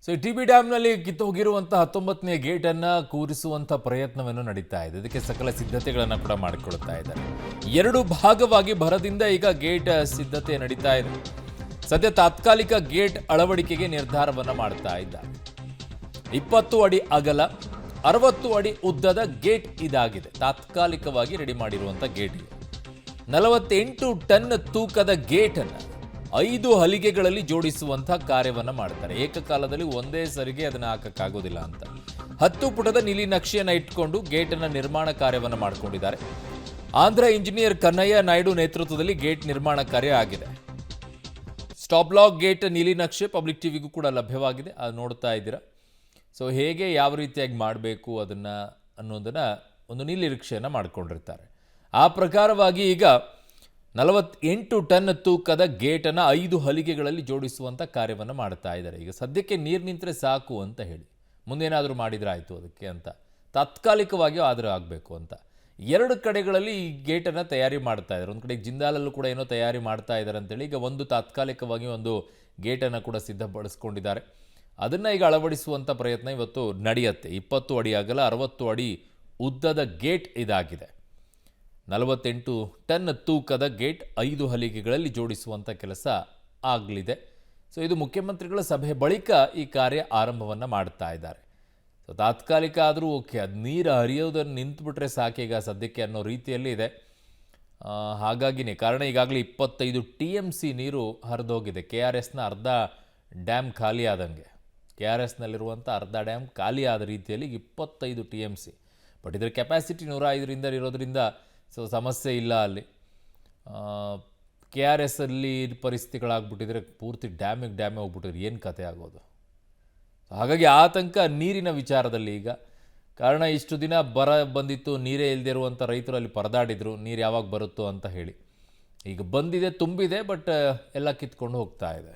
So T B ಡ್ಯಾಮ್ನಲ್ಲಿ ಕಿತ್ತೋಗಿರುವಂಥ 19ನೇ ಗೇಟನ್ನು ಕೂರಿಸುವಂಥ ಪ್ರಯತ್ನವನ್ನು ನಡೀತಾ ಇದೆ. ಇದಕ್ಕೆ ಸಕಲ ಸಿದ್ಧತೆಗಳನ್ನು ಕೂಡ ಮಾಡಿಕೊಳ್ತಾ ಇದ್ದಾರೆ. ಎರಡು ಭಾಗವಾಗಿ ಭರದಿಂದ ಈಗ ಗೇಟ್ ಸಿದ್ಧತೆ ನಡೀತಾ ಇದೆ. ಸದ್ಯ ತಾತ್ಕಾಲಿಕ ಗೇಟ್ ಅಳವಡಿಕೆಗೆ ನಿರ್ಧಾರವನ್ನು ಮಾಡ್ತಾ ಇದ್ದಾರೆ. 20 ಅಡಿ ಅಗಲ 60 ಅಡಿ ಉದ್ದದ ಗೇಟ್ ಇದಾಗಿದೆ. ತಾತ್ಕಾಲಿಕವಾಗಿ ರೆಡಿ ಮಾಡಿರುವಂಥ ಗೇಟ್ ಇದೆ. 48 ಟನ್ ತೂಕದ ಗೇಟನ್ನು 5 ಹಲಿಗೆಗಳಲ್ಲಿ ಜೋಡಿಸುವಂಥ ಕಾರ್ಯವನ್ನು ಮಾಡ್ತಾರೆ. ಏಕಕಾಲದಲ್ಲಿ ಒಂದೇ ಸರಿಗೆ ಅದನ್ನು ಹಾಕಕ್ಕಾಗೋದಿಲ್ಲ ಅಂತ 10 ಪುಟದ ನೀಲಿ ನಕ್ಷೆಯನ್ನು ಇಟ್ಕೊಂಡು ಗೇಟನ್ನು ನಿರ್ಮಾಣ ಕಾರ್ಯವನ್ನು ಮಾಡಿಕೊಂಡಿದ್ದಾರೆ. ಆಂಧ್ರ ಇಂಜಿನಿಯರ್ ಕನ್ನಯ್ಯ ನಾಯ್ಡು ನೇತೃತ್ವದಲ್ಲಿ ಗೇಟ್ ನಿರ್ಮಾಣ ಕಾರ್ಯ ಆಗಿದೆ. ಸ್ಟಾಪ್ ಲಾಕ್ ಗೇಟ್ ನೀಲಿ ನಕ್ಷೆ ಪಬ್ಲಿಕ್ ಟಿವಿಗೂ ಕೂಡ ಲಭ್ಯವಾಗಿದೆ. ಅದು ನೋಡ್ತಾ ಇದ್ದೀರಾ. ಸೊ ಹೇಗೆ ಯಾವ ರೀತಿಯಾಗಿ ಮಾಡಬೇಕು ಅದನ್ನು ಅನ್ನೋದನ್ನು ಒಂದು ನೀಲಿನಕ್ಷೆಯನ್ನು ಮಾಡಿಕೊಂಡಿರ್ತಾರೆ. ಆ ಪ್ರಕಾರವಾಗಿ ಈಗ 48 ಟನ್ ತೂಕದ ಗೇಟನ್ನು 5 ಹಲಿಗೆಗಳಲ್ಲಿ ಜೋಡಿಸುವಂಥ ಕಾರ್ಯವನ್ನು ಮಾಡ್ತಾ ಇದ್ದಾರೆ. ಈಗ ಸದ್ಯಕ್ಕೆ ನೀರು ನಿಂತರೆ ಸಾಕು ಅಂತ ಹೇಳಿ ಮುಂದೇನಾದರೂ ಮಾಡಿದ್ರೆ ಆಯಿತು ಅದಕ್ಕೆ ಅಂತ ತಾತ್ಕಾಲಿಕವಾಗಿಯೂ ಆದರೂ ಆಗಬೇಕು ಅಂತ 2 ಕಡೆಗಳಲ್ಲಿ ಈ ಗೇಟನ್ನು ತಯಾರಿ ಮಾಡ್ತಾ ಇದ್ದಾರೆ. ಒಂದು ಕಡೆ ಜಿಂದಾಲಲ್ಲೂ ಕೂಡ ಏನೋ ತಯಾರಿ ಮಾಡ್ತಾ ಇದ್ದಾರೆ ಅಂತೇಳಿ ಈಗ ಒಂದು ತಾತ್ಕಾಲಿಕವಾಗಿ ಒಂದು ಗೇಟನ್ನು ಕೂಡ ಸಿದ್ಧಪಡಿಸ್ಕೊಂಡಿದ್ದಾರೆ. ಅದನ್ನು ಈಗ ಅಳವಡಿಸುವಂಥ ಪ್ರಯತ್ನ ಇವತ್ತು ನಡೆಯುತ್ತೆ. 20 ಅಡಿ ಅಗಲ 60 ಅಡಿ ಉದ್ದದ ಗೇಟ್ ಇದಾಗಿದೆ. 48 ಟನ್ ತೂಕದ ಗೇಟ್ 5 ಹಲಿಗೆಗಳಲ್ಲಿ ಜೋಡಿಸುವಂಥ ಕೆಲಸ ಆಗಲಿದೆ. ಸೊ ಇದು ಮುಖ್ಯಮಂತ್ರಿಗಳ ಸಭೆ ಬಳಿಕ ಈ ಕಾರ್ಯ ಆರಂಭವನ್ನು ಮಾಡ್ತಾ ಇದ್ದಾರೆ. ಸೊ ತಾತ್ಕಾಲಿಕ ಆದರೂ ಓಕೆ, ಅದು ನೀರು ಹರಿಯೋದನ್ನು ನಿಂತುಬಿಟ್ರೆ ಸಾಕೀಗ ಸದ್ಯಕ್ಕೆ ಅನ್ನೋ ರೀತಿಯಲ್ಲಿ ಇದೆ. ಹಾಗಾಗಿನೇ ಕಾರಣ ಈಗಾಗಲೇ 25 TMC ನೀರು ಹರಿದೋಗಿದೆ. KRSನ ಅರ್ಧ ಡ್ಯಾಮ್ ಖಾಲಿ ಆದಂಗೆ, KRSನಲ್ಲಿರುವಂಥ ಅರ್ಧ ಡ್ಯಾಮ್ ಖಾಲಿ ಆದ ರೀತಿಯಲ್ಲಿ 25 TMC. ಬಟ್ ಇದರ ಕೆಪಾಸಿಟಿ 105ರಿಂದ ಇರೋದ್ರಿಂದ ಸೊ ಸಮಸ್ಯೆ ಇಲ್ಲ ಅಲ್ಲಿ. KRS ಅಲ್ಲಿ ಪರಿಸ್ಥಿತಿಗಳಾಗ್ಬಿಟ್ಟಿದ್ರೆ ಪೂರ್ತಿ ಡ್ಯಾಮೇ ಹೋಗ್ಬಿಟ್ಟಿದ್ರೆ ಏನು ಕತೆ ಆಗೋದು. ಹಾಗಾಗಿ ಆತಂಕ ನೀರಿನ ವಿಚಾರದಲ್ಲಿ ಈಗ. ಕಾರಣ ಇಷ್ಟು ದಿನ ಬರ ಬಂದಿತ್ತು, ನೀರೇ ಇಲ್ಲದೆ ಇರುವಂಥ ರೈತರು ಅಲ್ಲಿ ಪರದಾಡಿದ್ರು ನೀರು ಯಾವಾಗ ಬರುತ್ತೋ ಅಂತ ಹೇಳಿ. ಈಗ ಬಂದಿದೆ, ತುಂಬಿದೆ, ಬಟ್ ಎಲ್ಲ ಕಿತ್ಕೊಂಡು ಹೋಗ್ತಾ ಇದೆ.